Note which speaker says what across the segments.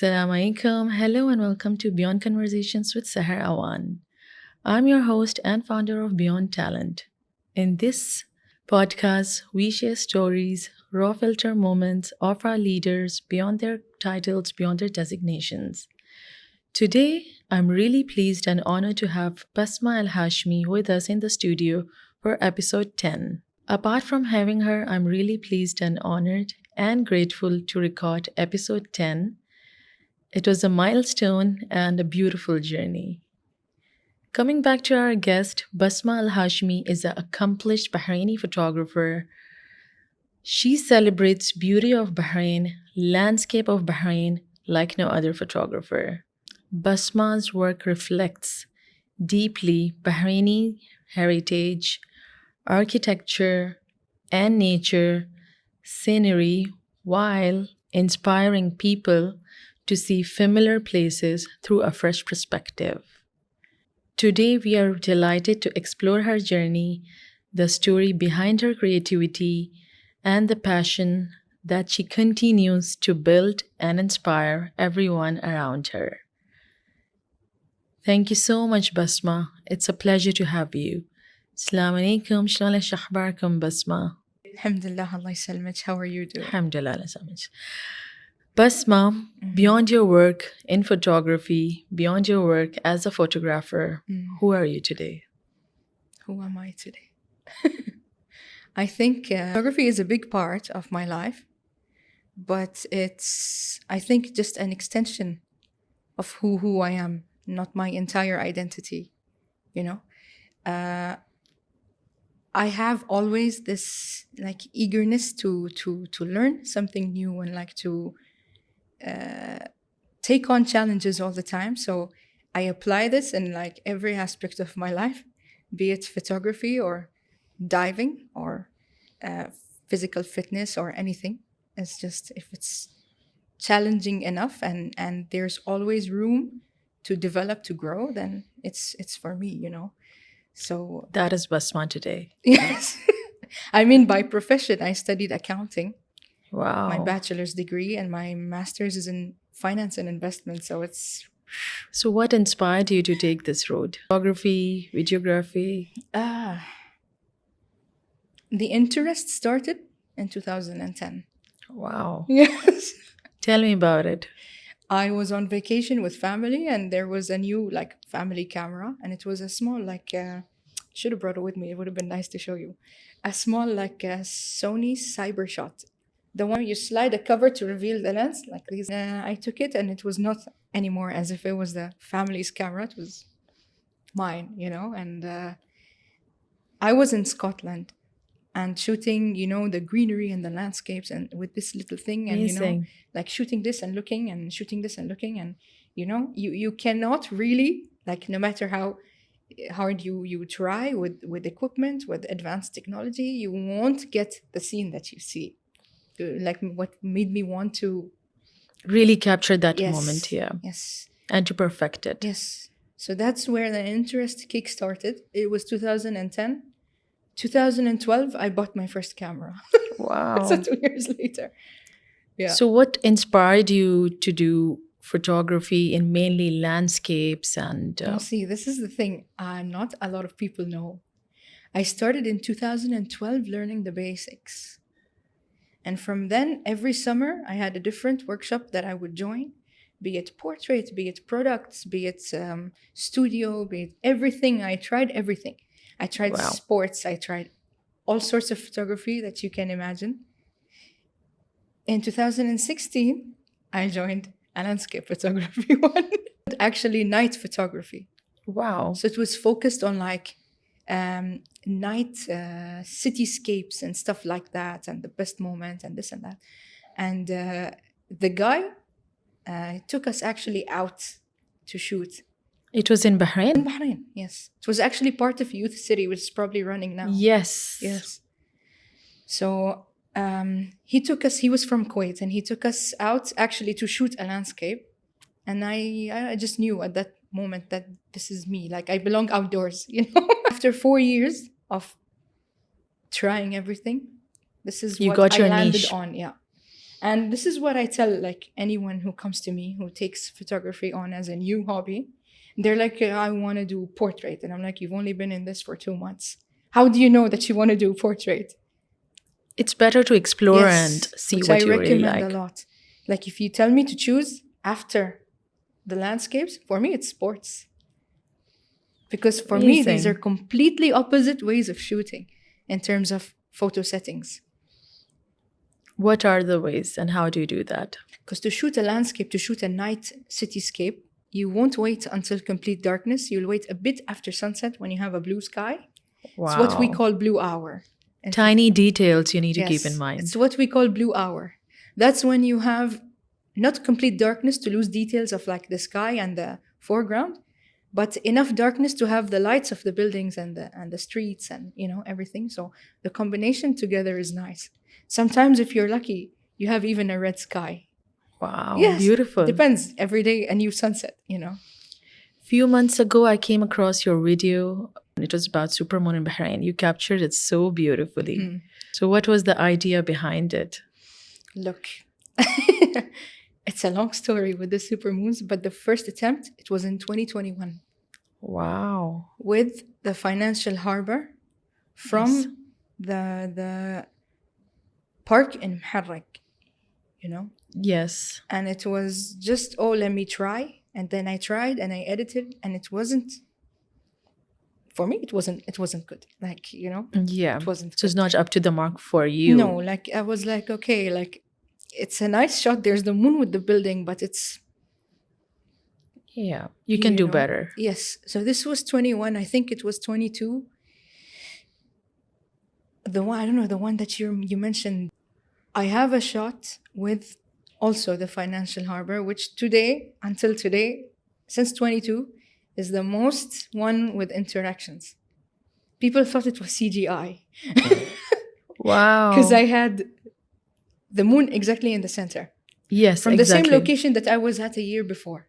Speaker 1: Assalamu alaikum. Hello and welcome to Beyond Conversations with Sahar Awan. I'm your host and founder of Beyond Talent. In this podcast, we share stories, raw filter moments of our leaders beyond their titles, beyond their designations. Today, I'm really pleased and honored to have Basma Al Hashmi with us in the studio for episode 10. Apart from having her, I'm really pleased and honored and grateful to record episode 10. It was a milestone and a beautiful journey. Coming back to our guest, Basma Al Hashmi is an accomplished Bahraini photographer. She celebrates beauty of Bahrain, landscape of Bahrain like no other photographer. Basma's work reflects deeply Bahraini heritage, architecture, and nature, scenery, while inspiring people to see familiar places through a fresh perspective. Today, we are delighted to explore her journey, the story behind her creativity, and the passion that she continues to build and inspire everyone around her. Thank you so much, Basma. It's a pleasure to have you. Assalamu alaikum. شلون أخباركم بسمة؟
Speaker 2: Alhamdulillah, Allah يسلمك. How are you doing?
Speaker 1: Alhamdulillah, Basma, beyond your work in photography, beyond your work as a photographer, who are you today?
Speaker 2: Who am I today? I think photography is a big part of my life, but it's, I think, just an extension of who I am, not my entire identity, you know? I have always this like eagerness to learn something new and like to take on challenges all the time. So I apply this in like every aspect of my life, be it photography or diving or physical fitness or anything. It's just if it's challenging enough and there's always room to develop, to grow, then it's for me, you know. So
Speaker 1: that is Basma today.
Speaker 2: Yes. I mean, by profession, I studied accounting.
Speaker 1: Wow.
Speaker 2: My bachelor's degree and my master's is in finance and investment. So it's...
Speaker 1: So what inspired you to take this road? Photography, videography?
Speaker 2: The interest started in 2010.
Speaker 1: Wow.
Speaker 2: Yes.
Speaker 1: Tell me about it.
Speaker 2: I was on vacation with family and there was a new like family camera and it was a small like should have brought it with me. It would have been nice to show you. A small like Sony Cybershot. The one you slide a cover to reveal the lens like these. I took it and it was not anymore as if it was the family's camera. It was mine, you know. And I was in Scotland and shooting, you know, the greenery and the landscapes and with this little thing and,
Speaker 1: Amazing.
Speaker 2: you know, like shooting this and looking and shooting this and looking and, you know, you cannot really, like no matter how hard you try with equipment, with advanced technology, you won't get the scene that you see. Like what made me want to
Speaker 1: really capture that
Speaker 2: yes,
Speaker 1: moment here.
Speaker 2: Yes.
Speaker 1: And to perfect it.
Speaker 2: Yes. So that's where the interest kick-started. It was 2010. 2012, I bought my first camera.
Speaker 1: Wow.
Speaker 2: So 2 years later. Yeah.
Speaker 1: So what inspired you to do photography in mainly landscapes and...
Speaker 2: See, this is the thing. Not a lot of people know. I started in 2012 learning the basics. And from then, every summer, I had a different workshop that I would join, be it portrait, be it products, be it studio, be it everything. I tried everything. I tried
Speaker 1: Wow.
Speaker 2: sports. I tried all sorts of photography that you can imagine. In 2016, I joined a landscape photography one. Actually, night photography.
Speaker 1: Wow.
Speaker 2: So it was focused on like night cityscapes and stuff like that and the best moment and this and that. And the guy took us actually out to shoot.
Speaker 1: It was in Bahrain?
Speaker 2: In Bahrain, yes. It was actually part of Youth City, which is probably running now.
Speaker 1: Yes.
Speaker 2: Yes. So he took us, he was from Kuwait, and he took us out actually to shoot a landscape. And I just knew at that moment that this is me, like I belong outdoors, you know. After 4 years of trying everything, this is
Speaker 1: You
Speaker 2: what
Speaker 1: got
Speaker 2: I
Speaker 1: your
Speaker 2: landed
Speaker 1: niche.
Speaker 2: on, yeah. And this is what I tell like anyone who comes to me who takes photography on as a new hobby. They're like, I want to do portrait. And I'm like, you've only been in this for 2 months. How do you know that you want to do portrait?
Speaker 1: It's better to explore and
Speaker 2: Yes,
Speaker 1: see
Speaker 2: which I
Speaker 1: what you really
Speaker 2: recommend a
Speaker 1: like.
Speaker 2: lot. Like if you tell me to choose after the landscapes, for me it's sports. Because for me, these are
Speaker 1: Amazing.
Speaker 2: completely opposite ways of shooting in terms of photo settings.
Speaker 1: What are the ways and how do you do that?
Speaker 2: Because to shoot a landscape, to shoot a night cityscape, you won't wait until complete darkness. You'll wait a bit after sunset when you have a blue sky. It's what we
Speaker 1: Wow.
Speaker 2: call blue hour. And
Speaker 1: Tiny details you need to keep in
Speaker 2: yes, it's
Speaker 1: mind.
Speaker 2: what we call blue hour. That's when you have not complete darkness to lose details of like the sky and the foreground, but enough darkness to have the lights of the buildings and the streets and everything. So the combination together is nice. Sometimes if you're lucky, you have even a red sky.
Speaker 1: Wow,
Speaker 2: Yes,
Speaker 1: beautiful.
Speaker 2: depends. Every day a new sunset.
Speaker 1: Few months ago, I came across your video. It was about supermoon in Bahrain. You captured it so beautifully. So, what was the idea behind it?
Speaker 2: Look, it's a long story with the supermoons, but the first attempt, it was in 2021
Speaker 1: Wow.
Speaker 2: with the financial harbor
Speaker 1: Yes.
Speaker 2: from the park in Muharraq, you know?
Speaker 1: Yes.
Speaker 2: And it was just, oh, let me try. And then I tried and I edited and it wasn't, for me, it wasn't good. Like,
Speaker 1: Yeah.
Speaker 2: it wasn't
Speaker 1: So, it's
Speaker 2: good.
Speaker 1: not up to the mark for
Speaker 2: No,
Speaker 1: you.
Speaker 2: like I was like, okay, like it's a nice shot. There's the moon with the building, but it's,
Speaker 1: Yeah. You can do better.
Speaker 2: Yes. So this was 21. I think it was 22. The one, I don't know, the one that you mentioned. I have a shot with also the financial harbor, which today, until today, since 22, is the most one with interactions. People thought it was CGI because
Speaker 1: Wow.
Speaker 2: I had the moon exactly in the center
Speaker 1: Yes,
Speaker 2: from the same
Speaker 1: exactly.
Speaker 2: location that I was at a year before,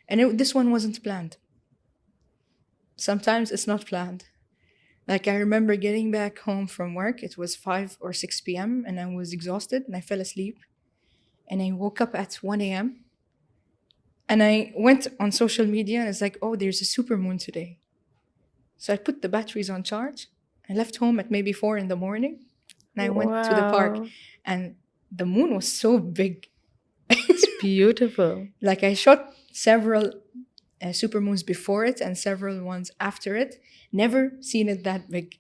Speaker 2: and this one wasn't planned. Sometimes it's not planned. Like I remember getting back home from work, it was 5 or 6 p.m. and I was exhausted and I fell asleep. And I woke up at 1 a.m. and I went on social media and it's like, oh, there's a supermoon today. So I put the batteries on charge. I left home at maybe 4 in the morning and I went to the park
Speaker 1: Wow.
Speaker 2: and the moon was so big.
Speaker 1: It's beautiful.
Speaker 2: Like I shot several supermoons before it and several ones after it. Never seen it that big.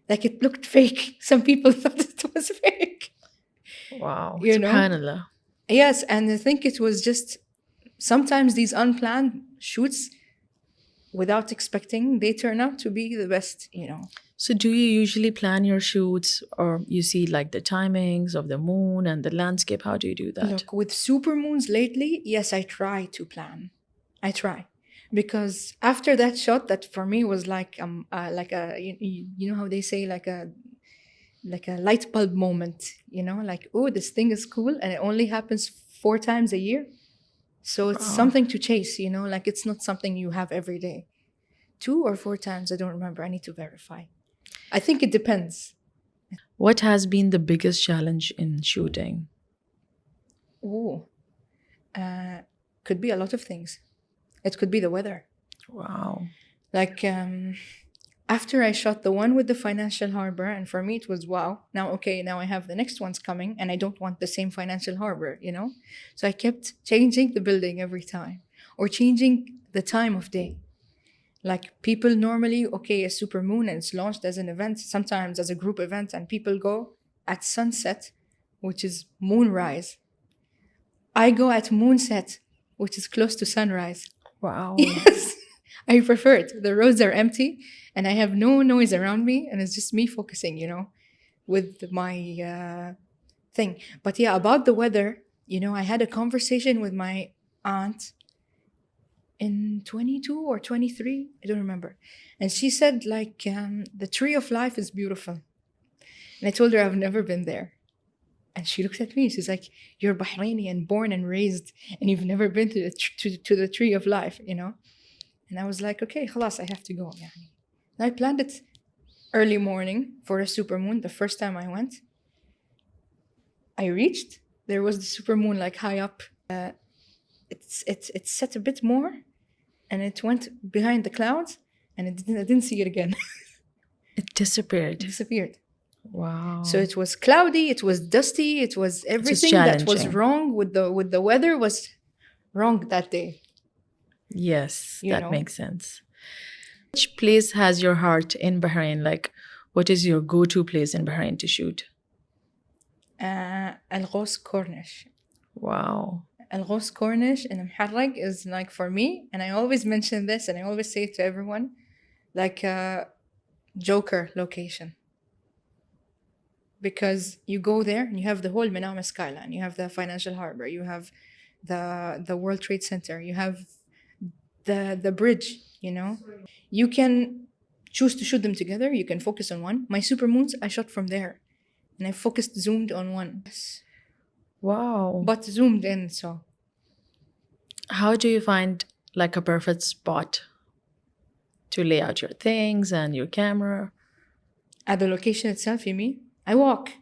Speaker 2: Like it looked fake. Some people thought it was fake.
Speaker 1: Wow.
Speaker 2: You know?
Speaker 1: Subhanallah.
Speaker 2: Yes, and I think it was just sometimes these unplanned shoots without expecting, they turn out to be the best.
Speaker 1: So, do you usually plan your shoots or you see like the timings of the moon and the landscape? How do you do that?
Speaker 2: Look, with supermoons lately, yes, I try to plan. I try. Because after that shot, that for me was like a you know how they say like a light bulb moment, like, oh, this thing is cool and it only happens 4 times a year. So it's
Speaker 1: Wow.
Speaker 2: something to chase, like it's not something you have every day. 2 or 4 times, I don't remember. I need to verify. I think it depends.
Speaker 1: What has been the biggest challenge in shooting?
Speaker 2: Oh, could be a lot of things. It could be the weather.
Speaker 1: Wow.
Speaker 2: Like after I shot the one with the financial harbor, and for me it was wow. Now, okay, now I have the next ones coming, and I don't want the same financial harbor. So I kept changing the building every time, or changing the time of day. Like people normally, okay, a super moon and it's launched as an event, sometimes as a group event, and people go at sunset, which is moonrise. I go at moonset, which is close to sunrise.
Speaker 1: Wow.
Speaker 2: Yes, I prefer it. The roads are empty and I have no noise around me, and it's just me focusing, with my thing. But yeah, about the weather, I had a conversation with my aunt in 22 or 23, I don't remember. And she said, like, the tree of life is beautiful. And I told her I've never been there. And she looked at me. She's like, you're Bahraini and born and raised, and you've never been to the tree of life. And I was like, okay, khalas, I have to go. Yeah. And I planned it early morning for a supermoon the first time I went. I reached, there was the super moon like high up. It's set a bit more, and it went behind the clouds, and I didn't see it again.
Speaker 1: It disappeared.
Speaker 2: Disappeared.
Speaker 1: Wow.
Speaker 2: So it was cloudy, it was dusty, it was everything that was
Speaker 1: challenging.
Speaker 2: wrong with the weather was wrong that day.
Speaker 1: Yes,
Speaker 2: You
Speaker 1: that
Speaker 2: know?
Speaker 1: makes sense. Which place has your heart in Bahrain? Like, what is your go-to place in Bahrain to shoot?
Speaker 2: Al Cornish.
Speaker 1: Wow.
Speaker 2: Al Cornish in Mharraq is like, for me, and I always mention this and I always say it to everyone, like a Joker location. Because you go there and you have the whole Manama skyline, you have the financial harbor, you have the World Trade Center, you have the bridge, you know. You can choose to shoot them together, you can focus on one. My super moons I shot from there, and I zoomed on one.
Speaker 1: Wow.
Speaker 2: But zoomed in, so.
Speaker 1: How do you find like a perfect spot to lay out your things and your camera?
Speaker 2: At the location itself, you mean? I walk.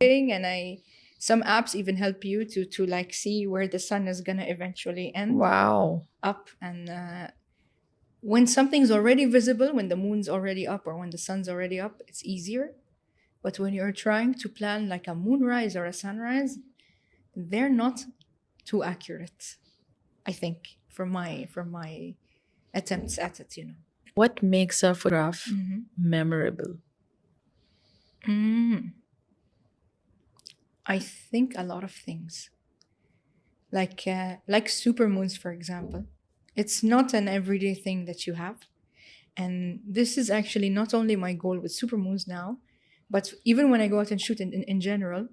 Speaker 2: And some apps even help you to like see where the sun is gonna eventually end.
Speaker 1: Wow.
Speaker 2: Up. And when something's already visible, when the moon's already up or when the sun's already up, it's easier. But when you're trying to plan like a moonrise or a sunrise, they're not too accurate, I think, from my attempts at it, you know.
Speaker 1: What makes a photograph memorable?
Speaker 2: I think a lot of things. Like supermoons, for example. It's not an everyday thing that you have. And this is actually not only my goal with supermoons now, but even when I go out and shoot in general,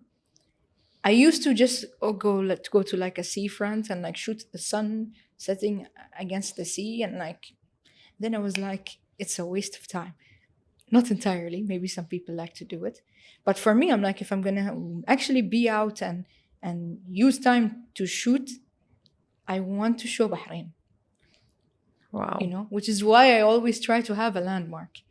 Speaker 2: I used to just go to like a seafront and like shoot the sun setting against the sea, and like then I was like, it's a waste of time. Not entirely, maybe some people like to do it, but for me, I'm like, if I'm gonna actually be out and use time to shoot, I want to show Bahrain.
Speaker 1: Wow.
Speaker 2: You know, which is why I always try to have a landmark,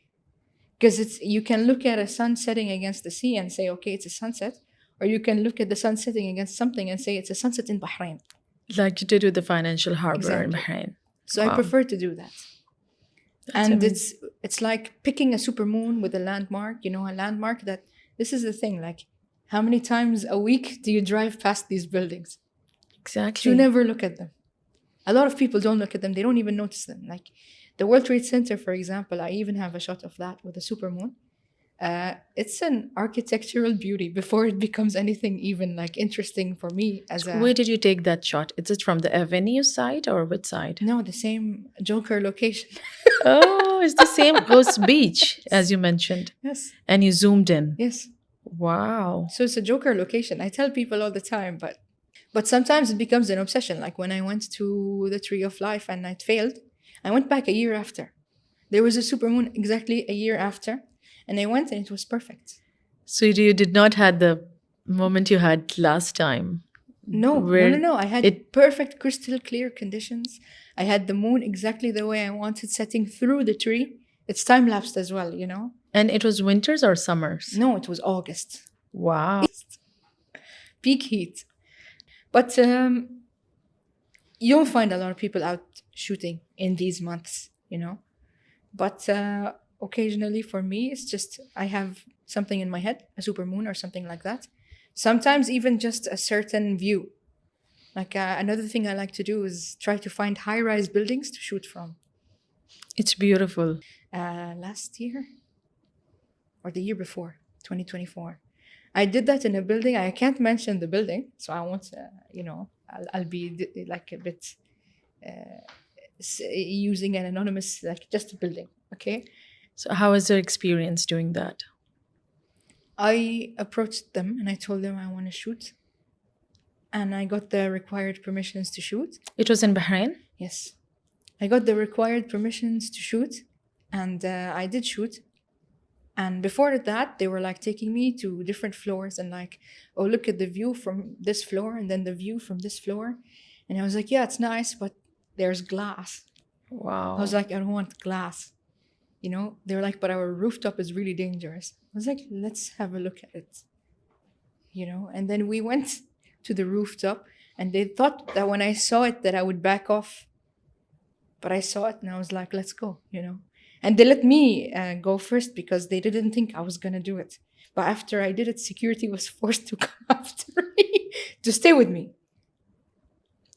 Speaker 2: because you can look at a sun setting against the sea and say, okay, it's a sunset, or you can look at the sun setting against something and say it's a sunset in Bahrain.
Speaker 1: Like you did with the financial harbor
Speaker 2: Exactly.
Speaker 1: in Bahrain.
Speaker 2: So wow. I prefer to do that.
Speaker 1: That's
Speaker 2: and
Speaker 1: amazing.
Speaker 2: it's like picking a supermoon with a landmark, you know, a landmark that, this is the thing, like, how many times a week do you drive past these buildings?
Speaker 1: Exactly.
Speaker 2: You never look at them. A lot of people don't look at them. They don't even notice them. Like the World Trade Center, for example, I even have a shot of that with a supermoon. It's an architectural beauty before it becomes anything even like interesting for me as a...
Speaker 1: Where did you take that shot? Is it from the avenue side or which side?
Speaker 2: No, the same Joker location.
Speaker 1: Oh, it's the same Coast Beach, as you mentioned.
Speaker 2: Yes.
Speaker 1: And you zoomed in.
Speaker 2: Yes.
Speaker 1: Wow.
Speaker 2: So it's a Joker location. I tell people all the time, but sometimes it becomes an obsession. Like when I went to the Tree of Life and it failed, I went back a year after. There was a supermoon exactly a year after, and I went and it was perfect.
Speaker 1: So you did not have the moment you had last time?
Speaker 2: No. I had perfect crystal clear conditions. I had the moon exactly the way I wanted, setting through the tree. It's time-lapsed as well, you know?
Speaker 1: And it was winters or summers?
Speaker 2: No, it was August.
Speaker 1: Wow.
Speaker 2: Peak heat. But you'll find a lot of people out shooting in these months, you know? But occasionally for me, it's just I have something in my head, a supermoon or something like that. Sometimes even just a certain view. Like another thing I like to do is try to find high-rise buildings to shoot from.
Speaker 1: It's beautiful.
Speaker 2: Last year or the year before, 2024. I did that in a building. I can't mention the building, so I won't, I'll be like a bit using an anonymous, like just a building, okay?
Speaker 1: So how was your experience doing that?
Speaker 2: I approached them and I told them I want to shoot. And I got the required permissions to shoot.
Speaker 1: It was in Bahrain?
Speaker 2: Yes. I got the required permissions to shoot, and I did shoot. And before that, they were like taking me to different floors and like, oh, look at the view from this floor and then the view from this floor. And I was like, yeah, it's nice, but there's glass.
Speaker 1: Wow.
Speaker 2: I was like, I don't want glass. You know, they were like, but our rooftop is really dangerous. I was like, let's have a look at it. And then we went to the rooftop, and they thought that when I saw it that I would back off, but I saw it and I was like, let's go. And they let me go first because they didn't think I was gonna do it. But after I did it, security was forced to come after me to stay with me.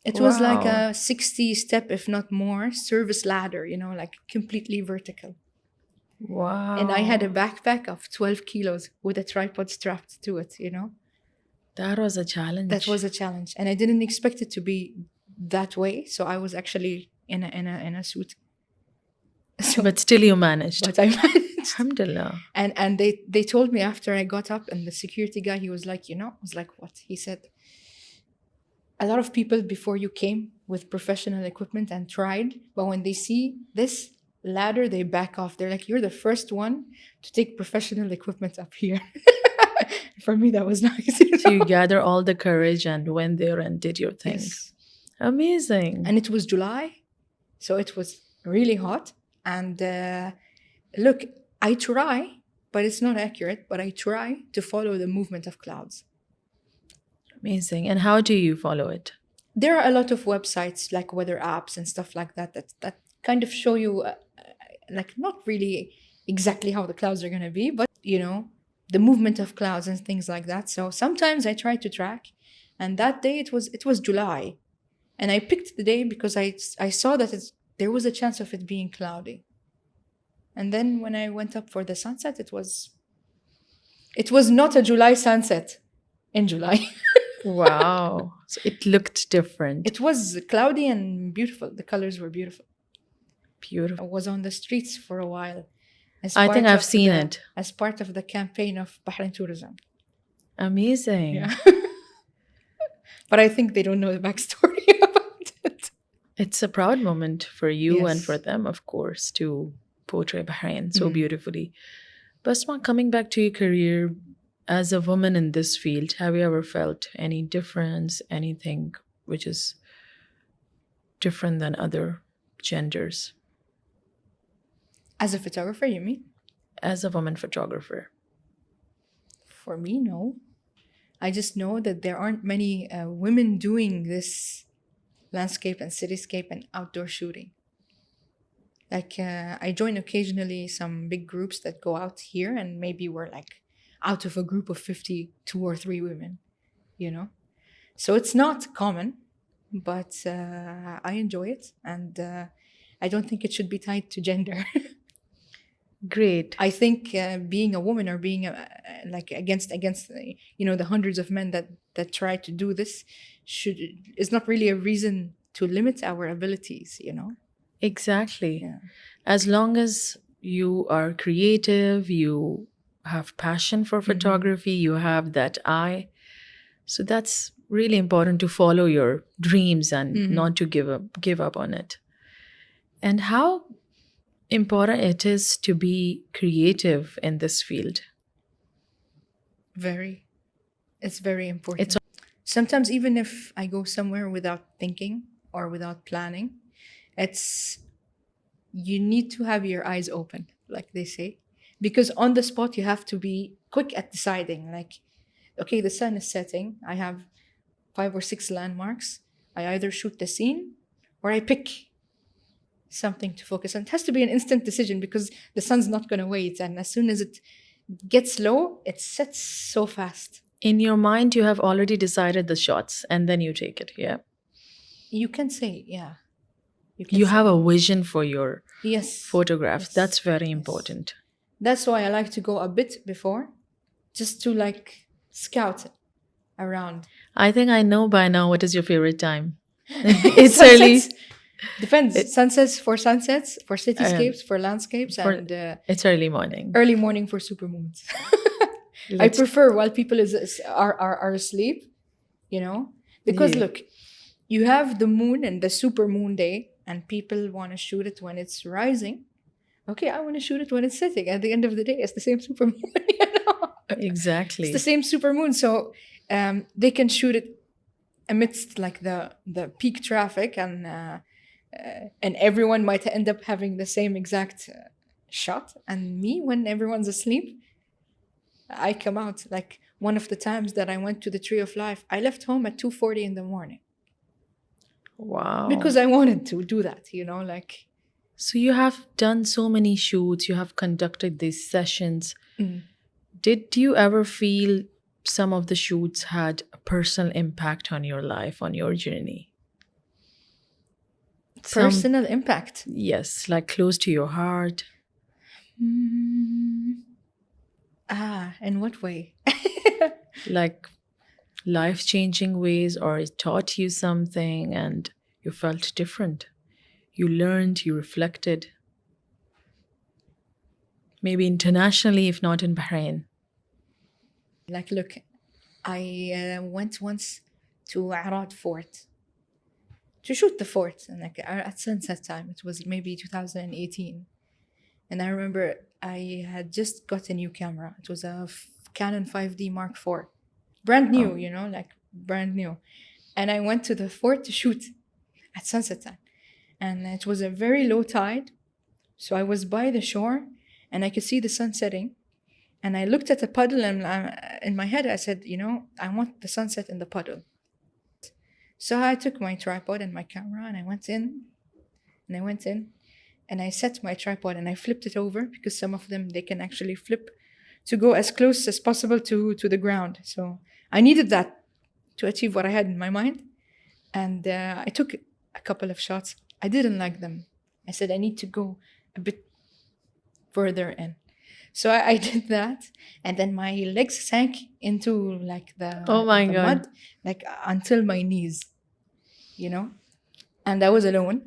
Speaker 2: It was like
Speaker 1: Wow.
Speaker 2: a 60 step, if not more, service ladder, like completely vertical. And I had a
Speaker 1: Wow.
Speaker 2: backpack of 12 kilos with a tripod strapped to it.
Speaker 1: That was a
Speaker 2: That
Speaker 1: challenge.
Speaker 2: was a challenge. And I didn't expect it to be that way. So I was actually in a suit. So,
Speaker 1: But still you managed.
Speaker 2: but I managed.
Speaker 1: Alhamdulillah.
Speaker 2: And they told me after I got up, and the security guy, he was like, I was like, what? He said, a lot of people before you came with professional equipment and tried, but when they see this ladder, they back off. They're like, you're the first one to take professional equipment up here. For me, that was nice.
Speaker 1: So you gather all the courage and went there and did your thing.
Speaker 2: Yes.
Speaker 1: Amazing.
Speaker 2: And it was July, so it was really hot. And look, I try, but it's not accurate, but I try to follow the movement of clouds.
Speaker 1: Amazing. And how do you follow it?
Speaker 2: There are a lot of websites like weather apps and stuff like that kind of show you like not really exactly how the clouds are going to be, but the movement of clouds and things like that. So sometimes I try to track, and that day it was July, and I picked the day because I saw that there was a chance of it being cloudy. And then when I went up for the sunset, it was not a July sunset in July.
Speaker 1: Wow. So it looked different.
Speaker 2: It was cloudy and beautiful. The colors were beautiful. I
Speaker 1: Beautiful.
Speaker 2: was on the streets for a while.
Speaker 1: I think I've seen it.
Speaker 2: As part of the campaign of Bahrain tourism.
Speaker 1: Amazing.
Speaker 2: Yeah. But I think they don't know the backstory about it.
Speaker 1: It's a proud moment for you and
Speaker 2: Yes.
Speaker 1: for them, of course, to portray Bahrain so
Speaker 2: Mhm.
Speaker 1: beautifully. Basma, coming back to your career as a woman in this field, have you ever felt any difference, anything which is different than other genders
Speaker 2: As a photographer, you mean?
Speaker 1: as a woman photographer?
Speaker 2: For me, no. I just know that there aren't many women doing this landscape and cityscape and outdoor shooting. Like I join occasionally some big groups that go out here, and maybe we're like out of a group of 50, 2 or 3 women. So it's not common, but I enjoy it, and I don't think it should be tied to gender.
Speaker 1: Great.
Speaker 2: I think being a woman or being like against the hundreds of men that try to do this is not really a reason to limit our abilities.
Speaker 1: Exactly.
Speaker 2: Yeah.
Speaker 1: As long as you are creative, you have passion for photography, you have that eye. So that's really important to follow your dreams and not to give up on it. And how important it is to be creative in this field.
Speaker 2: It's very important. Sometimes even if I go somewhere without thinking or without planning, you need to have your eyes open, like they say, because on the spot you have to be quick at deciding, like, okay, the sun is setting, I have 5 or 6 landmarks, I either shoot the scene or I pick something to focus on. It has to be an instant decision because the sun's not going to wait, and as soon as it gets low, it sets so fast.
Speaker 1: In your mind, you have already decided the shots and then you take it. Yeah.
Speaker 2: You can say, yeah.
Speaker 1: You have a vision for your
Speaker 2: Yes.
Speaker 1: photograph.
Speaker 2: Yes.
Speaker 1: That's very
Speaker 2: Yes.
Speaker 1: important.
Speaker 2: That's why I like to go a bit before, just to like scout around.
Speaker 1: I think I know by now what is your favorite time. It's early.
Speaker 2: Depends. Sunsets, for cityscapes, for landscapes, and
Speaker 1: it's early morning.
Speaker 2: Early morning for supermoons. I prefer while people are asleep, because
Speaker 1: Yeah.
Speaker 2: look, you have the moon and the supermoon day, and people want to shoot it when it's rising. Okay, I want to shoot it when it's setting. At the end of the day, it's the same supermoon.
Speaker 1: Exactly.
Speaker 2: It's the same supermoon, so they can shoot it amidst like the peak traffic, and everyone might end up having the same exact shot. And me, when everyone's asleep, I come out like One of the times that I went to the Tree of Life, I left home at 2:40 in the morning
Speaker 1: Wow.
Speaker 2: because I wanted to do that, you know, like.
Speaker 1: So you have done so many shoots, you have conducted these sessions.
Speaker 2: Mm.
Speaker 1: Did you ever feel some of the shoots had a personal impact on your life, on your journey? Some,
Speaker 2: Personal impact.
Speaker 1: yes, like close to your heart.
Speaker 2: Mm. In what way?
Speaker 1: Like life changing ways, or it taught you something and you felt different. You learned, you reflected. Maybe internationally, if not in Bahrain.
Speaker 2: Like, look, I went once to Arad Fort to shoot the fort, and like at sunset time. It was maybe 2018, and I remember I had just got a new camera. It was a Canon 5D Mark IV, brand new,
Speaker 1: Oh,
Speaker 2: you know, like brand new. And I went to the fort to shoot at sunset time, and it was a very low tide, so I was by the shore, and I could see the sun setting. And I looked at the puddle, and in my head, I said, you know, I want the sunset in the puddle. So I took my tripod and my camera, and I went in, and I went in, and I set my tripod, and I flipped it over because some of them they can actually flip to go as close as possible to the ground. So I needed that to achieve what I had in my mind, and I took a couple of shots. I didn't like them. I said I need to go a bit further in. So I did that, and then my legs sank into like
Speaker 1: oh my
Speaker 2: the
Speaker 1: God.
Speaker 2: mud, like until my knees, you know. And I was alone,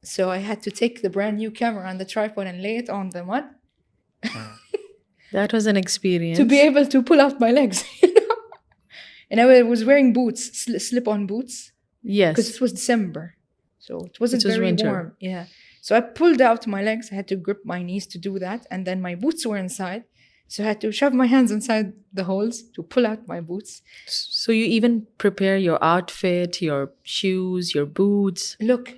Speaker 2: so I had to take the brand new camera and the tripod and lay it on the mud
Speaker 1: That was an
Speaker 2: to be
Speaker 1: experience.
Speaker 2: able to pull out my legs. You know? And I was wearing boots, slip-on boots, because
Speaker 1: Yes,
Speaker 2: it was December, so it
Speaker 1: it
Speaker 2: wasn't
Speaker 1: was
Speaker 2: very
Speaker 1: winter.
Speaker 2: warm. Yeah. So I pulled out my legs. I had to grip my knees to do that, and then my boots were inside. So I had to shove my hands inside the holes to pull out my boots.
Speaker 1: So you even prepare your outfit, your shoes, your boots.
Speaker 2: Look,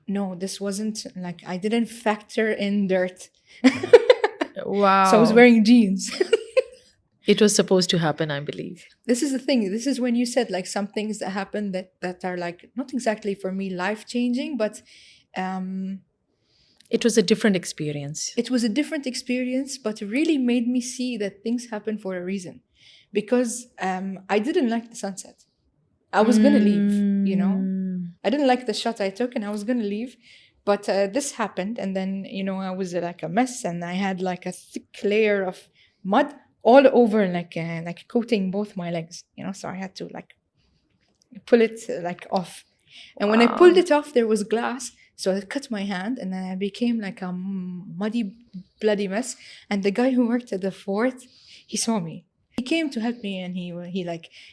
Speaker 2: no, this wasn't like I didn't factor in dirt. So I was
Speaker 1: Wow.
Speaker 2: wearing jeans.
Speaker 1: It was supposed to happen, I believe.
Speaker 2: This is the thing. This is when you said like some things that happen that are like not exactly for me life changing, but um,
Speaker 1: It was a different experience.
Speaker 2: it was a different experience, but it really made me see that things happen for a reason. Because I didn't like the sunset. I was gonna leave, you know.
Speaker 1: Mm,
Speaker 2: I didn't like the shot I took, and I was gonna leave. But this happened, and then you know I was like a mess, and I had like a thick layer of mud all over, like coating both my legs. You know, so I had to like pull it like off. And when I pulled
Speaker 1: wow.
Speaker 2: it off, there was glass, so I cut my hand, and then I became like a muddy, bloody mess. And the guy who worked at the fort, he saw me. He came to help me, and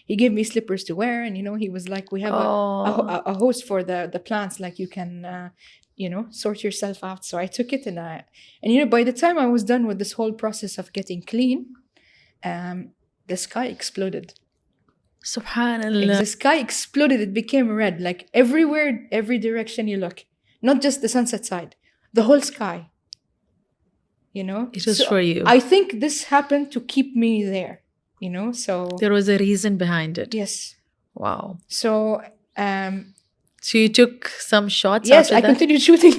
Speaker 2: he gave me slippers to wear, and you know he was like, we have
Speaker 1: Oh,
Speaker 2: a hose for the plants, like you can you know sort yourself out. So I took it, and you know by the time I was done with this whole process of getting clean, the sky exploded.
Speaker 1: subhanallah.
Speaker 2: The sky exploded. It became red, like everywhere, every direction you look. Not just the sunset side, the whole sky. You know?
Speaker 1: It was
Speaker 2: So
Speaker 1: for you.
Speaker 2: I think this happened to keep me there, you know? So,
Speaker 1: There was a reason behind it.
Speaker 2: yes.
Speaker 1: Wow.
Speaker 2: So,
Speaker 1: So you took some shots
Speaker 2: yes,
Speaker 1: after
Speaker 2: I
Speaker 1: that
Speaker 2: continued shooting.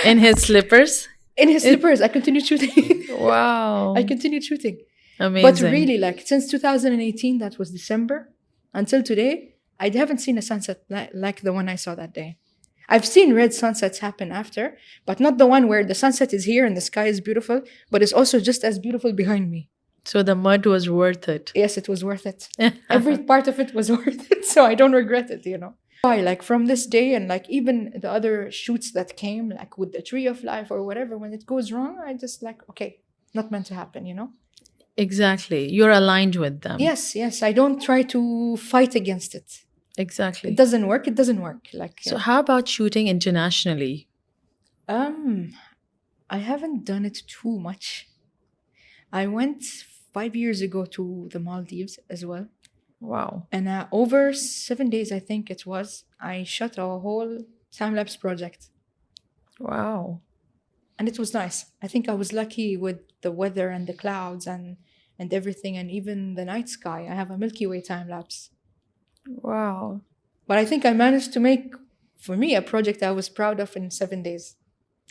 Speaker 1: in his slippers?
Speaker 2: In his slippers, I continued shooting.
Speaker 1: Wow.
Speaker 2: I continued shooting.
Speaker 1: Amazing.
Speaker 2: But really, like since 2018, that was December, until today, I haven't seen a sunset like the one I saw that day. I've seen red sunsets happen after, but not the one where the sunset is here and the sky is beautiful, but it's also just as beautiful behind me.
Speaker 1: So the mud was worth it.
Speaker 2: Yes, it was worth it. Every part of it was worth it, so I don't regret it, you know. Why? Like from this day and like even the other shoots that came, like with the Tree of Life or whatever, when it goes wrong, I just like, okay, not meant to happen, you know?
Speaker 1: Exactly. You're aligned with them.
Speaker 2: Yes, yes. I don't try to fight against it.
Speaker 1: Exactly.
Speaker 2: It doesn't work. It doesn't work. Like
Speaker 1: So how about shooting internationally?
Speaker 2: I haven't done it too much. I went 5 years ago to the Maldives as well,
Speaker 1: Wow.
Speaker 2: and over 7 days, I think it was, I shot a whole time-lapse project,
Speaker 1: Wow.
Speaker 2: and it was nice. I think I was lucky with the weather and the clouds, and and everything, and even the night sky. I have a Milky Way time lapse.
Speaker 1: Wow.
Speaker 2: But I think I managed to make, for me, a project I was proud of in 7 days.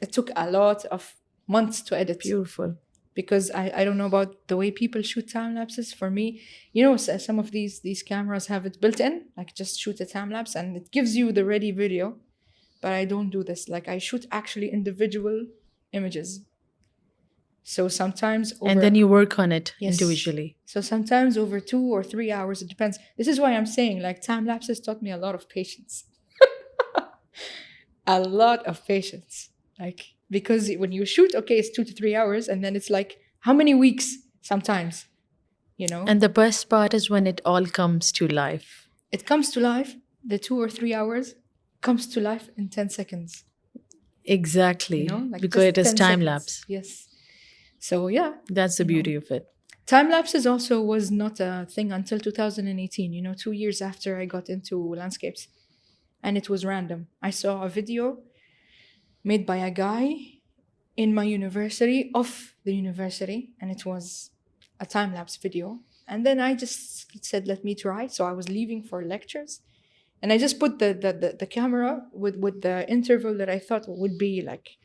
Speaker 2: It took a lot of months to edit
Speaker 1: Beautiful.
Speaker 2: because I don't know about the way people shoot time lapses. For me, some of these cameras have it built in, like just shoot a time lapse and it gives you the ready video. But I don't do this. Like I shoot actually individual images. So sometimes over,
Speaker 1: And then you work on it
Speaker 2: yes.
Speaker 1: individually.
Speaker 2: So sometimes over 2 or 3 hours, it depends. This is why I'm saying like time lapses taught me a lot of patience. A lot of patience. Like, because when you shoot, okay, it's 2 to 3 hours, and then it's like how many weeks sometimes,
Speaker 1: And the best part is when it all comes to life.
Speaker 2: It comes to life, the 2 or 3 hours comes to life in 10 seconds.
Speaker 1: Exactly.
Speaker 2: Like
Speaker 1: because
Speaker 2: just
Speaker 1: it is
Speaker 2: 10
Speaker 1: time
Speaker 2: seconds.
Speaker 1: lapse.
Speaker 2: Yes. So yeah.
Speaker 1: That's the beauty of it.
Speaker 2: Time lapses also was not a thing until 2018, 2 years after I got into landscapes. And it was random. I saw a video made by a guy in my university, of the university, and it was a time-lapse video. And then I just said, let me try. So I was leaving for lectures. And I just put the camera with the interval that I thought would be like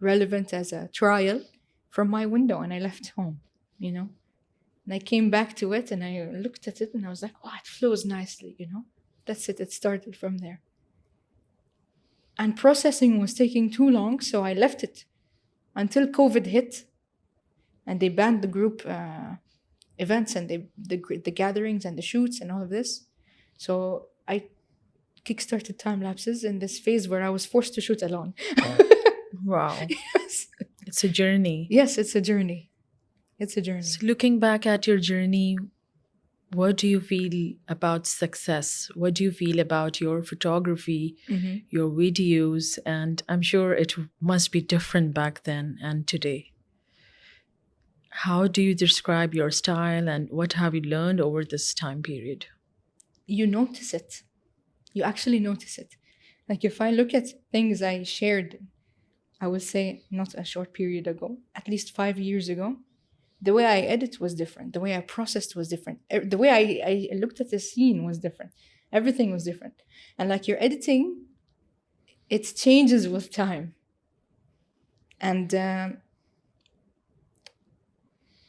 Speaker 2: relevant as a trial from my window, and I left home, And I came back to it and I looked at it and I was like, oh, it flows nicely, That's it. It started from there. And processing was taking too long, so I left it until COVID hit and they banned the group events and the gatherings and the shoots and all of this. So I kickstarted time lapses in this phase where I was forced to shoot alone.
Speaker 1: Wow.
Speaker 2: Yes.
Speaker 1: It's a journey.
Speaker 2: Yes, it's a journey. It's a journey.
Speaker 1: So looking back at your journey, what do you feel about success? What do you feel about your photography, your videos? And I'm sure it must be different back then and today. How do you describe your style and what have you learned over this time period?
Speaker 2: You notice it. You actually notice it. Like if I look at things I shared, I would say not a short period ago, at least 5 years ago, the way I edit was different. The way I processed was different. The way I looked at the scene was different. Everything was different. And like your editing, it changes with time. And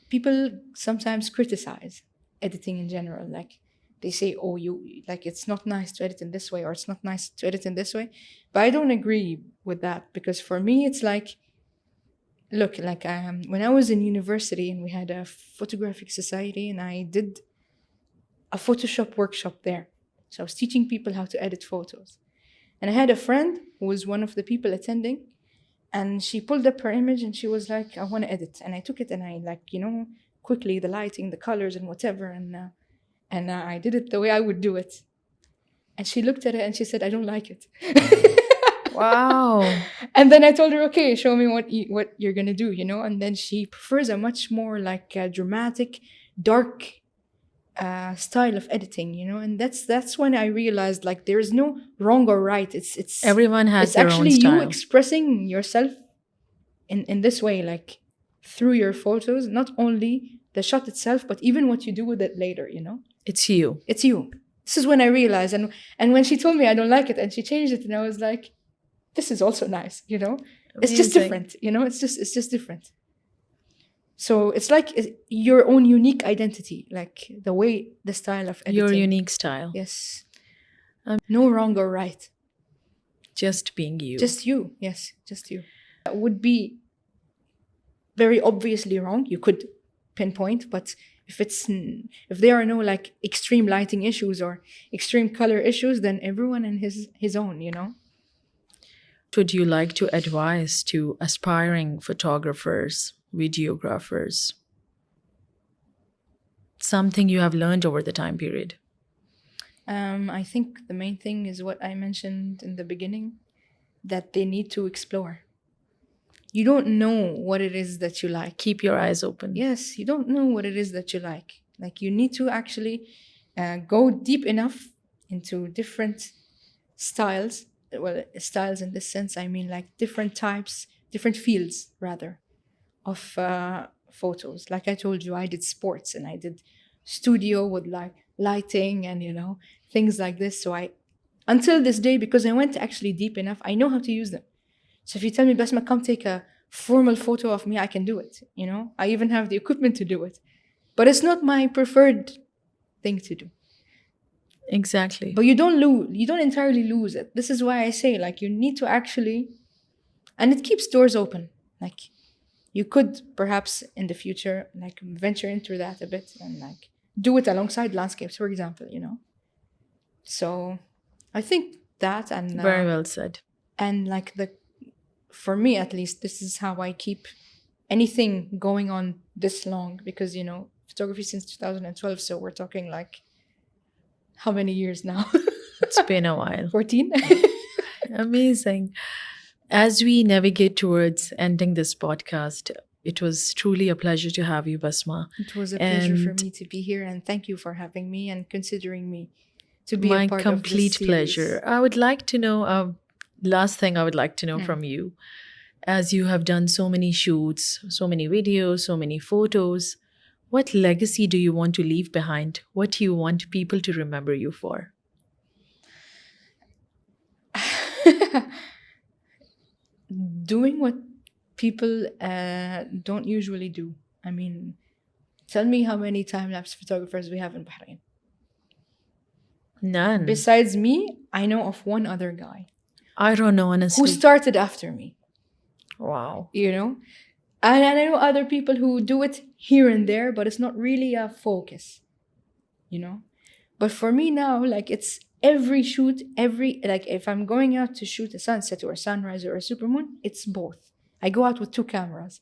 Speaker 2: people sometimes criticize editing in general. Like they say, oh, it's not nice to edit in this way, or it's not nice to edit in this way. But I don't agree with that, because for me, it's like, look, like when I was in university and we had a photographic society and I did a Photoshop workshop there. So I was teaching people how to edit photos. And I had a friend who was one of the people attending, and she pulled up her image and she was like, I want to edit. And I took it and I quickly the lighting, the colors and whatever. And I did it the way I would do it. And she looked at it and she said, I don't like it.
Speaker 1: Wow.
Speaker 2: And then I told her, okay, show me what you're going to do, And then she prefers a much more like dramatic, dark style of editing, And that's when I realized like there is no wrong or right. It's
Speaker 1: Everyone has
Speaker 2: it's
Speaker 1: their
Speaker 2: actually
Speaker 1: own style.
Speaker 2: you expressing yourself in this way, like through your photos, not only the shot itself, but even what you do with it later,
Speaker 1: It's you.
Speaker 2: It's you. This is when I realized, and when she told me I don't like it and she changed it, and I was like, this is also nice, It's just
Speaker 1: Amazing.
Speaker 2: different, it's just different. So it's like your own unique identity, like the style of editing.
Speaker 1: Your unique style.
Speaker 2: Yes. No wrong or right.
Speaker 1: Just being you.
Speaker 2: Just you. Yes, just you. That would be very obviously wrong. You could pinpoint, but if there are no like extreme lighting issues or extreme color issues, then everyone in his own,
Speaker 1: Would you like to advise to aspiring photographers, videographers? Something you have learned over the time period?
Speaker 2: I think the main thing is what I mentioned in the beginning, that they need to explore. You don't know what it is that you like.
Speaker 1: Keep your eyes open.
Speaker 2: Yes, you don't know what it is that you like. Like you need to actually go deep enough into different styles. Well, styles in this sense, I mean like different types, different fields rather, of photos. Like I told you, I did sports and I did studio with like lighting and things like this. So I, until this day, because I went actually deep enough, I know how to use them. So if you tell me, Basma, come take a formal photo of me, I can do it. I even have the equipment to do it. But it's not my preferred thing to do.
Speaker 1: Exactly.
Speaker 2: But you don't entirely lose it. This is why I say, like, you need to actually, and it keeps doors open. Like, you could perhaps in the future, like, venture into that a bit and like do it alongside landscapes, for example, So I think that, and
Speaker 1: Very well said.
Speaker 2: and like for me at least, this is how I keep anything going on this long, because photography since 2012, so we're talking like how many years now?
Speaker 1: It's been a while.
Speaker 2: 14.
Speaker 1: Amazing. As we navigate towards ending this podcast, it was truly a pleasure to have you, Basma.
Speaker 2: It was a pleasure for me to be here, and thank you for having me and considering me to be
Speaker 1: my
Speaker 2: a part
Speaker 1: complete
Speaker 2: of this
Speaker 1: pleasure. I would like to know, last thing I would like to know from you, as you have done so many shoots, so many videos, so many photos, what legacy do you want to leave behind? What do you want people to remember you for?
Speaker 2: Doing what people don't usually do. I mean, tell me how many time-lapse photographers we have in Bahrain.
Speaker 1: None.
Speaker 2: Besides me, I know of one other guy.
Speaker 1: I don't know, honestly.
Speaker 2: Who started after me.
Speaker 1: Wow.
Speaker 2: And I know other people who do it here and there, but it's not really a focus. But for me now, like, it's every shoot, like, if I'm going out to shoot a sunset or a sunrise or a supermoon, it's both. I go out with 2 cameras.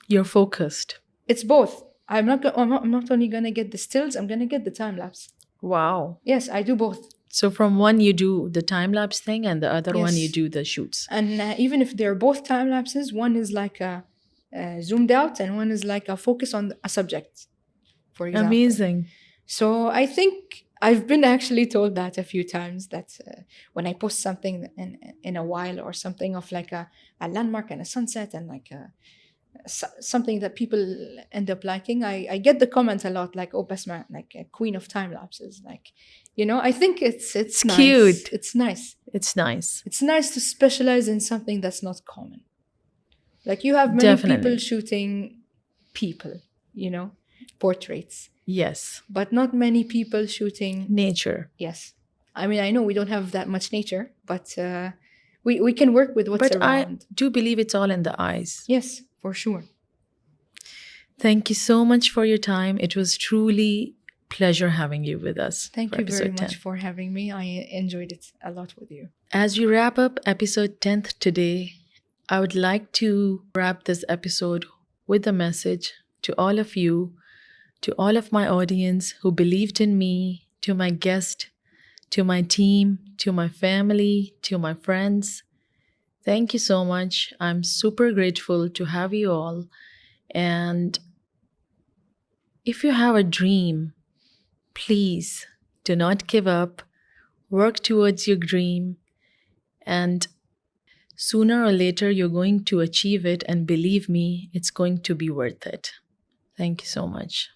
Speaker 1: You're focused.
Speaker 2: It's both. I'm not only gonna get the stills, I'm gonna get the time lapse.
Speaker 1: Wow.
Speaker 2: Yes, I do both.
Speaker 1: So from one you do the time lapse thing, and the other one you
Speaker 2: Yes.
Speaker 1: do the shoots.
Speaker 2: And even if they're both time lapses, one is like a zoomed out, and one is like a focus on a subject, for example.
Speaker 1: Amazing.
Speaker 2: So I think I've been actually told that a few times, that when I post something in a while, or something of like a landmark and a sunset and like something that people end up liking, I get the comment a lot, like, oh, Basma, like a queen of time lapses. Like, I think it's nice.
Speaker 1: Cute.
Speaker 2: It's nice.
Speaker 1: It's nice.
Speaker 2: It's nice to specialize in something that's not common. Like, you have many
Speaker 1: Definitely.
Speaker 2: people shooting people, portraits.
Speaker 1: Yes.
Speaker 2: But not many people shooting
Speaker 1: nature.
Speaker 2: Yes. I mean, I know we don't have that much nature, but we can work with what's around.
Speaker 1: I do believe it's all in the eyes.
Speaker 2: Yes, for sure.
Speaker 1: Thank you so much for your time. It was truly pleasure having you with us.
Speaker 2: Thank you very much for having me. I enjoyed it a lot with you.
Speaker 1: As we wrap up episode 10th today, I would like to wrap this episode with a message to all of you, to all of my audience who believed in me, to my guest, to my team, to my family, to my friends. Thank you so much. I'm super grateful to have you all. And if you have a dream, please do not give up. Work towards your dream. And sooner or later, you're going to achieve it. And believe me, it's going to be worth it. Thank you so much.